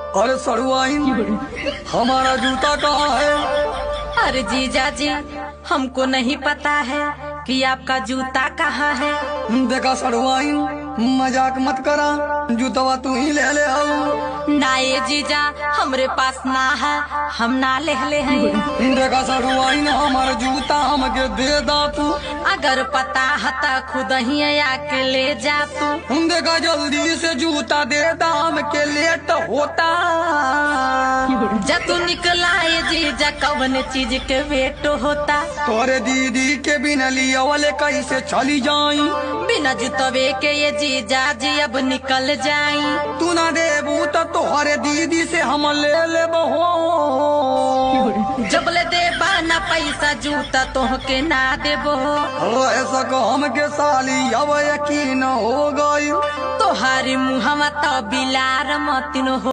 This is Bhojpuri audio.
अरे सड़ुआइन, हमारा जूता कहाँ है? अरे जीजा जी, हमको नहीं पता है कि आपका जूता कहाँ है। देखा सड़ुआइन, मजाक मत करा, जूतवा तू ही ले ले आओ। ना ये जीजा, हमरे पास ना है, हम ना ले हैं। देखा सड़ुआइन, हमारा जूता हमके दे दा तू। अगर पता है तो खुद ही आके ले जा तू। देखा जल्दी से जूता दे दा, हमके लेट होता। जब तू निकला ये जीजा, कौन चीज के वेट होता। तोरे दीदी के बिना लिया वाले कैसे चली जाई? बिना जूतवे के ये जीजा जी अब निकल जाई। तू ना देबू तो तोहरे दीदी से हम ले ले बहो। जब ले देबा ना पैसा, जूता तोहके ना देबो। ऐसा हम के साली अब यकीन हो गई। तोहारी मुहम्मा तो बिलार मतिन हो।